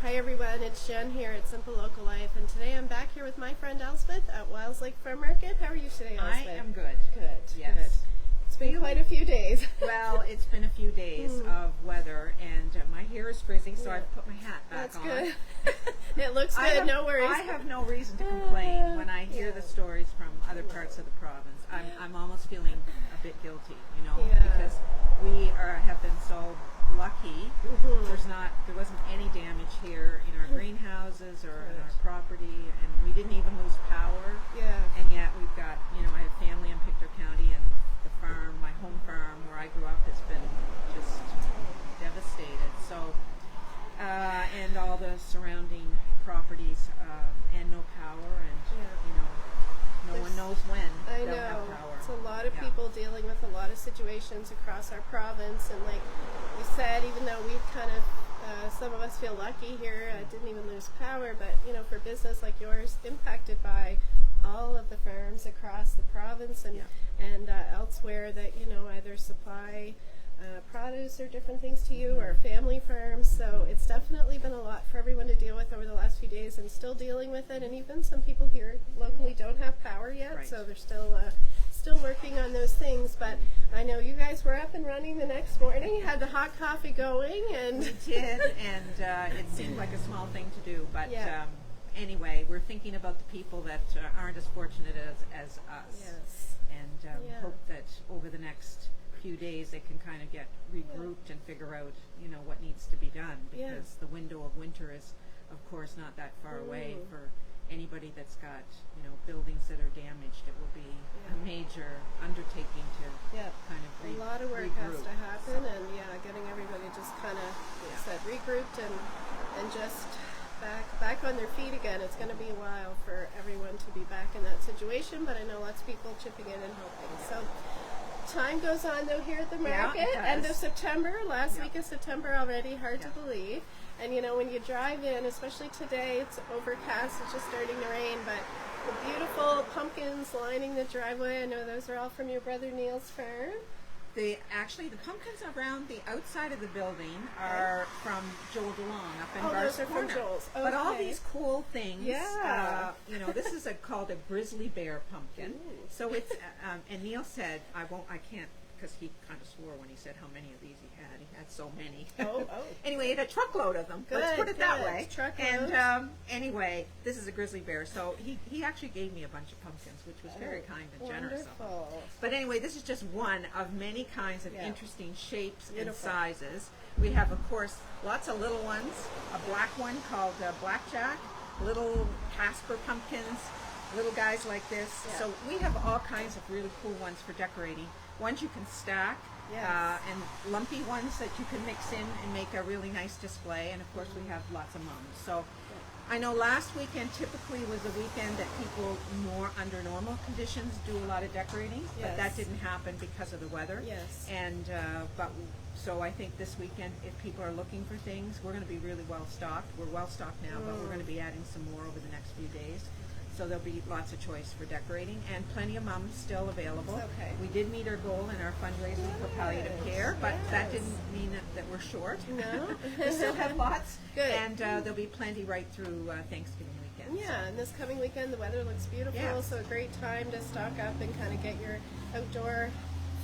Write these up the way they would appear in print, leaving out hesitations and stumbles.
Hi everyone, it's Jen here at Simple Local Life, and today I'm back here with my friend Elspeth at Wile's Lake Farm Market. How are you today, Elspeth? I am good. Good. Yes. Good. It's been quite a few days. Well, it's been a few days of weather, and my hair is frizzy, so I've put my hat back That's on. good. It looks good, no worries. I have no reason to complain when I hear the stories from other parts of the province. I'm almost feeling a bit guilty, because we have been so lucky. There wasn't any damage here in our greenhouses or in our property, and we didn't even lose power. Yeah. And yet we've got, I have family in Pictou County, and the farm, my home farm where I grew up, has been just devastated. So, and all the surrounding properties, and no power, and no one knows when I they'll know. have power. It's a lot of people dealing with a lot of situations across our province, and like we said, even though we kind of, some of us feel lucky here, didn't even lose power, but for business like yours, impacted by all of the farms across the province and elsewhere that either supply produce or different things to you, or family farms. So it's definitely been a lot for everyone to deal with over the last few days, and still dealing with it. And even some people here locally don't have power yet, so they're still working on those things. But I know you guys were up and running the next morning. You had the hot coffee going, and we did, and it seemed like a small thing to do, but anyway, we're thinking about the people that aren't as fortunate as us, and hope that over the next few days they can kind of get regrouped and figure out what needs to be done, because the window of winter is of course not that far away. For anybody that's got buildings that are damaged, it will be a major undertaking to kind of a lot of work has to happen, and getting everybody just kind of regrouped and just back on their feet again. It's going to be a while for everyone to be back in that situation, but I know lots of people chipping in and helping. So time goes on though here at the market. End of September, last week of September already, hard to believe. And when you drive in, especially today, it's overcast, it's just starting to rain, but the beautiful pumpkins lining the driveway, I know those are all from your brother Neil's farm. Actually, the pumpkins around the outside of the building are from Joel DeLong up in Those are Corner. from Joel's. Okay. But all these cool things, this is called a Grizzly bear pumpkin. Ooh. So it's, and Neil said, I can't, because he kind of swore when he said how many of these he had. He had so many. Anyway, he had a truckload of them. Let's put it that way. And anyway, this is a grizzly bear. So he actually gave me a bunch of pumpkins, which was very kind and generous of him. But anyway, this is just one of many kinds of interesting shapes and sizes. We have, of course, lots of little ones. A black one called Blackjack, little Casper pumpkins, little guys like this. So we have all kinds of really cool ones for decorating. Ones you can stack, and lumpy ones that you can mix in and make a really nice display. And of course we have lots of mums. So I know last weekend typically was a weekend that people more under normal conditions do a lot of decorating, but that didn't happen because of the weather. And so I think this weekend, if people are looking for things, we're going to be really well stocked. We're well stocked now, but we're going to be adding some more over the next few days. So there'll be lots of choice for decorating, and plenty of mums still available. We did meet our goal in our fundraising for palliative care, but that didn't mean that we're short. No. We still have lots. Good. And there'll be plenty right through Thanksgiving weekend. And this coming weekend the weather looks beautiful, so a great time to stock up and kind of get your outdoor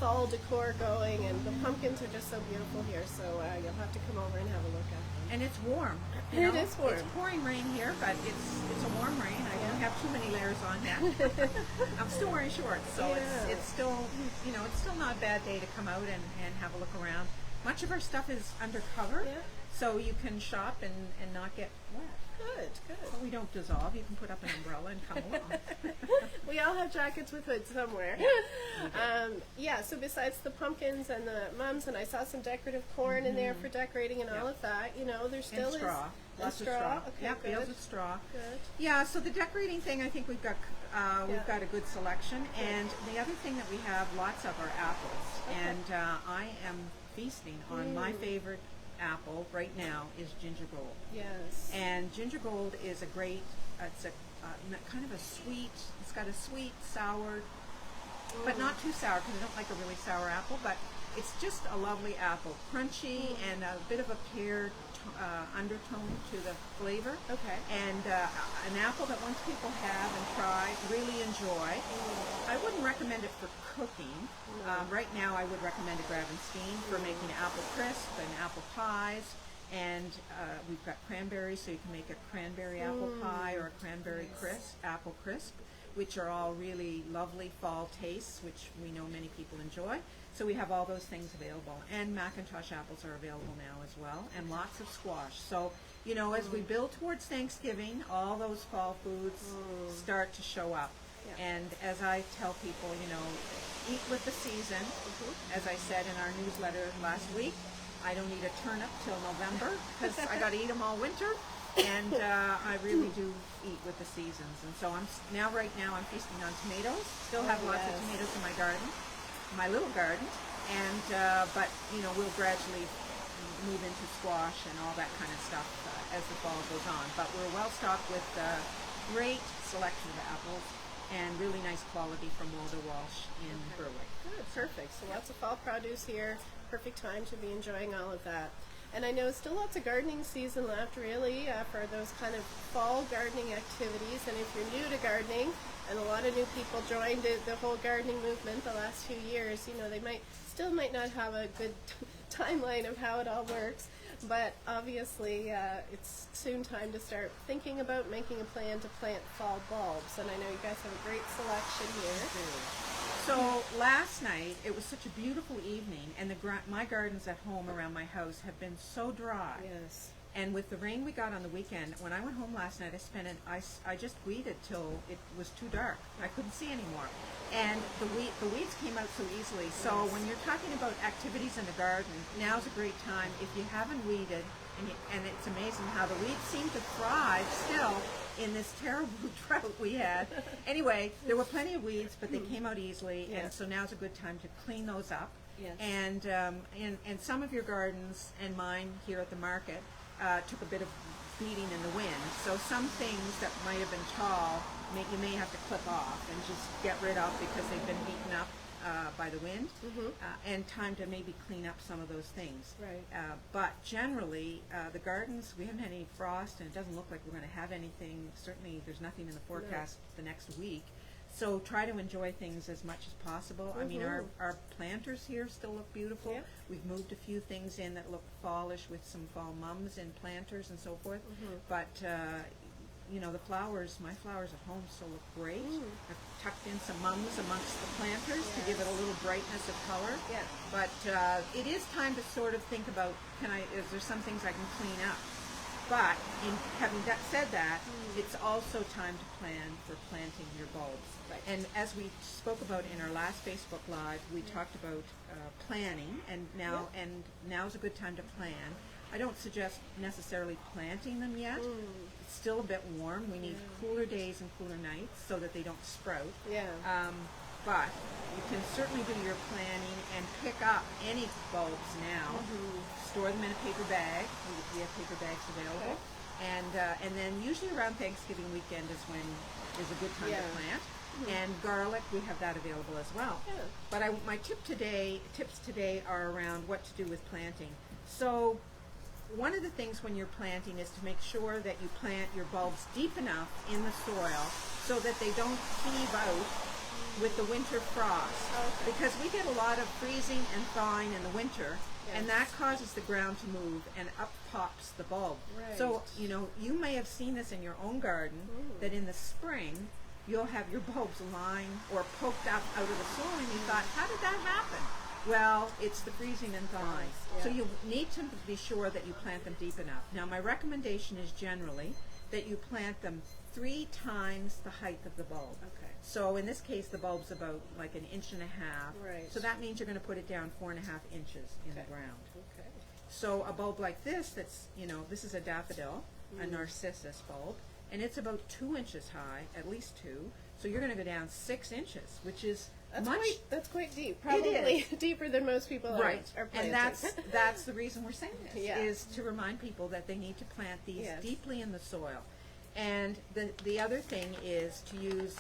fall decor going, and the pumpkins are just so beautiful here, so you'll have to come over and have a look at them. And it's warm. It is warm. It's pouring rain here, but it's a warm rain. I don't have too many layers on yet. I'm still wearing shorts, so it's still it's still not a bad day to come out and have a look around. Much of our stuff is undercover, so you can shop and not get wet. Good. So we don't dissolve. You can put up an umbrella and come along. We all have jackets with hoods somewhere. So besides the pumpkins and the mums, and I saw some decorative corn in there for decorating and all of that, there still and straw. is Lots of straw. Okay, bales of straw. Good. Yeah, so the decorating thing, I think we've got a good selection. And the other thing that we have lots of are apples. And I am feasting on my favorite apple right now is ginger gold. Yes. And ginger gold is a great, it's a kind of a sweet, it's got a sweet, sour, but not too sour because I don't like a really sour apple, but it's just a lovely apple. Crunchy and a bit of a pear undertone to the flavor. Okay. And an apple that once people have and try, really enjoy. I wouldn't recommend it for cooking. Right now I would recommend a grab and steam for making apple crisp and apple pies. And we've got cranberries, so you can make a cranberry apple pie or a cranberry apple crisp, which are all really lovely fall tastes, which we know many people enjoy. So we have all those things available. And Macintosh apples are available now as well, and lots of squash. So, you know, as we build towards Thanksgiving, all those fall foods start to show up. Yeah. And as I tell people, you know, eat with the season. As I said in our newsletter last week, I don't eat a turnip till November because I got to eat them all winter. And I really do eat with the seasons. And so right now I'm feasting on tomatoes. Still have lots of tomatoes in my garden, my little garden. And but you know, we'll gradually move into squash and all that kind of stuff as the fall goes on. But we're well stocked with great selection of apples and really nice quality from Walter Walsh in Berwick. Good, perfect. So lots of fall produce here. Perfect time to be enjoying all of that. And I know still lots of gardening season left, really, for those kind of fall gardening activities. And if you're new to gardening, and a lot of new people joined the whole gardening movement the last few years, you know, they might not have a good timeline of how it all works. But obviously, it's soon time to start thinking about making a plan to plant fall bulbs. And I know you guys have a great selection here. So last night, it was such a beautiful evening, and my gardens at home around my house have been so dry. Yes. And with the rain we got on the weekend, when I went home last night, I just weeded till it was too dark. I couldn't see anymore. And the weeds came out so easily. So when you're talking about activities in the garden, now's a great time. If you haven't weeded, and it's amazing how the weeds seem to thrive still in this terrible drought we had. Anyway, there were plenty of weeds, but they came out easily, and so now's a good time to clean those up. Yes. And some of your gardens and mine here at the market took a bit of beating in the wind. So some things that might have been tall, you may have to clip off and just get rid of because they've been beaten up by the wind, and time to maybe clean up some of those things. Right. But generally, the gardens, we haven't had any frost, and it doesn't look like we're going to have anything. Certainly, there's nothing in the forecast the next week. So try to enjoy things as much as possible. I mean, our planters here still look beautiful. Yep. We've moved a few things in that look fallish with some fall mums and planters and so forth. But you know, my flowers at home still look great. I've tucked in some mums amongst the planters to give it a little brightness of color. Yeah. But it is time to sort of think about, is there some things I can clean up? But in having said that, it's also time to plan for planting your bulbs. Right. And as we spoke about in our last Facebook Live, we talked about planning, and now's a good time to plan. I don't suggest necessarily planting them yet. It's still a bit warm. We need cooler days and cooler nights so that they don't sprout. Yeah. But you can certainly do your planning and pick up any bulbs now. Store them in a paper bag. We have paper bags available. Okay. And then usually around Thanksgiving weekend is when is a good time to plant. And garlic, we have that available as well. Yeah. But my tips today are around what to do with planting. So one of the things when you're planting is to make sure that you plant your bulbs deep enough in the soil so that they don't heave out with the winter frost. Okay. Because we get a lot of freezing and thawing in the winter, and that causes the ground to move, and up pops the bulb. Right. So, you know, you may have seen this in your own garden, that in the spring, you'll have your bulbs lying or poked up out of the soil, and you thought, how did that happen? Well, it's the freezing and thawing. So you need to be sure that you plant them deep enough. Now, my recommendation is generally that you plant them 3 times the height of the bulb. Okay. So in this case, the bulb's about like 1.5 inches. Right. So that means you're going to put it down 4.5 inches in the ground. Okay. So a bulb like this, that's, you know, this is a daffodil, a narcissus bulb, and it's about 2 inches high, at least 2. So you're going to go down 6 inches, which is that's quite deep. Probably deeper than most people are planting. And that's the reason we're saying this, is to remind people that they need to plant these deeply in the soil. And the other thing is to use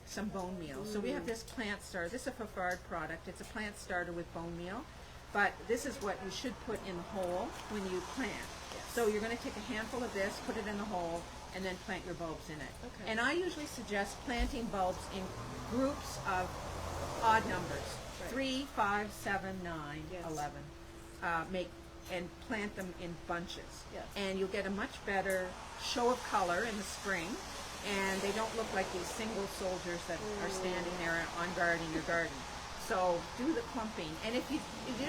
some bone meal. So we have this plant starter. This is a Fafard product. It's a plant starter with bone meal. But this is what you should put in the hole when you plant. So you're going to take a handful of this, put it in the hole, and then plant your bulbs in it. Okay. And I usually suggest planting bulbs in groups of odd numbers. Right. 3, 5, 7, 9, Yes. 11. And plant them in bunches. Yes. And you'll get a much better show of color in the spring, and they don't look like these single soldiers that are standing there on guard in your garden. So do the clumping. And if you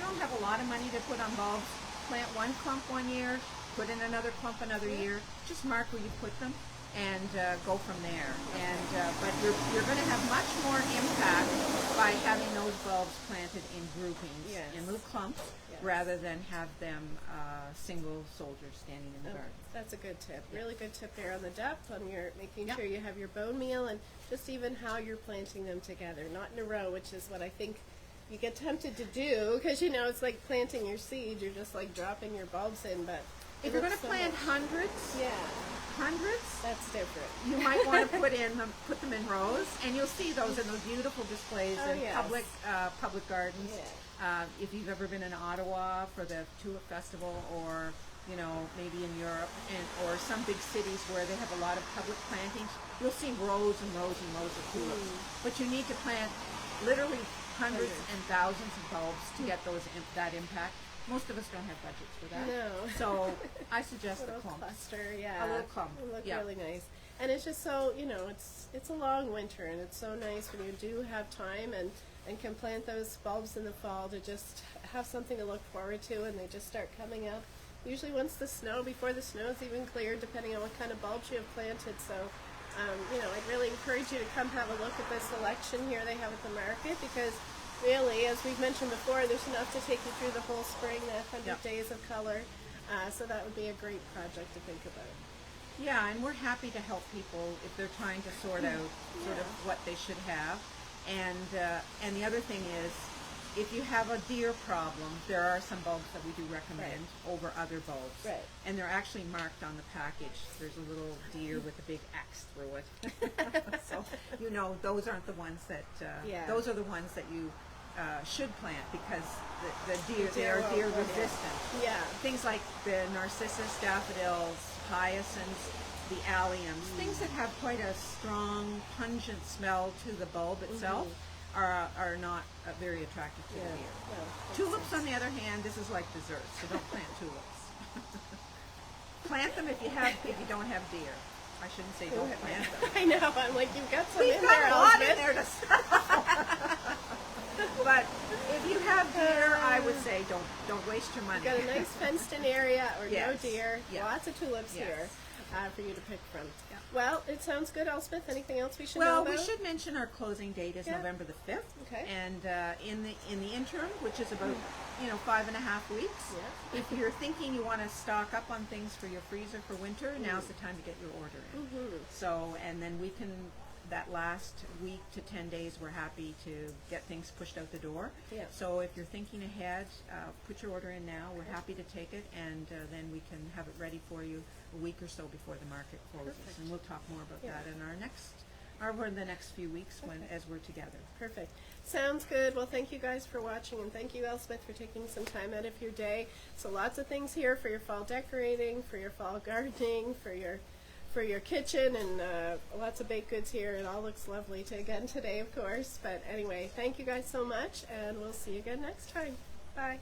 don't have a lot of money to put on bulbs, plant one clump one year, put in another clump another year. Just mark where you put them and go from there. And but you're going to have much more impact by having those bulbs planted in groupings, in little clumps, rather than have them single soldiers standing in the garden. That's a good tip. Really good tip there on the depth, on your making sure you have your bone meal, and just even how you're planting them together, not in a row, which is what I think you get tempted to do, because it's like planting your seed. You're just like dropping your bulbs in, but if you're going to plant hundreds, that's different. You might want to put them in rows, and you'll see those in those beautiful displays in public gardens. If you've ever been in Ottawa for the Tulip Festival, or maybe in Europe, or some big cities where they have a lot of public plantings, you'll see rows and rows and rows of tulips. But you need to plant literally hundreds and thousands of bulbs to get that impact. Most of us don't have budgets for that. No. So I suggest a clump. cluster, A little clump. It'll look really nice. And it's just so, it's a long winter, and it's so nice when you do have time and can plant those bulbs in the fall to just have something to look forward to, and they just start coming up. Usually before the snow is even cleared, depending on what kind of bulbs you have planted. So, I'd really encourage you to come have a look at the selection here they have at the market, because really, as we've mentioned before, there's enough to take you through the whole spring, the 100 days of color. So that would be a great project to think about. Yeah, and we're happy to help people if they're trying to sort out sort of what they should have. And the other thing is, if you have a deer problem, there are some bulbs that we do recommend over other bulbs. Right. And they're actually marked on the package. There's a little deer with a big X through it. So, those aren't the ones that, those are the ones that you should plant, because the deer, they are deer resistant. Yeah. Things like the narcissus, daffodils, hyacinths, the alliums, things that have quite a strong, pungent smell to the bulb itself, are not very attractive to the deer. Tulips, on the other hand, this is like dessert, so don't plant tulips. Plant them if you don't have deer. I shouldn't say don't plant them. I know. I'm like, you've got some We've in got there, a lot in Elspeth. there to start. But if you have deer, I would say don't waste your money. You've got a nice fenced-in area, or no Yes. deer. Yes. Lots of tulips here for you to pick from. Yeah. Well, it sounds good, Elspeth. Anything else we should know about? Well, we should mention our closing date is November the 5th. Okay. And in the interim, which is about 5.5 weeks, if you're thinking you want to stock up on things for your freezer for winter, now's the time to get your order in. So, and then we can, that last week to 10 days, we're happy to get things pushed out the door. So if you're thinking ahead, put your order in now. We're happy to take it, and then we can have it ready for you a week or so before the market closes. Perfect. And we'll talk more about that in over the next few weeks as we're together. Perfect. Sounds good. Well, thank you guys for watching, and thank you, Elspeth, for taking some time out of your day. So lots of things here for your fall decorating, for your fall gardening, for your kitchen, and lots of baked goods here. It all looks lovely again today, of course. But anyway, thank you guys so much, and we'll see you again next time. Bye.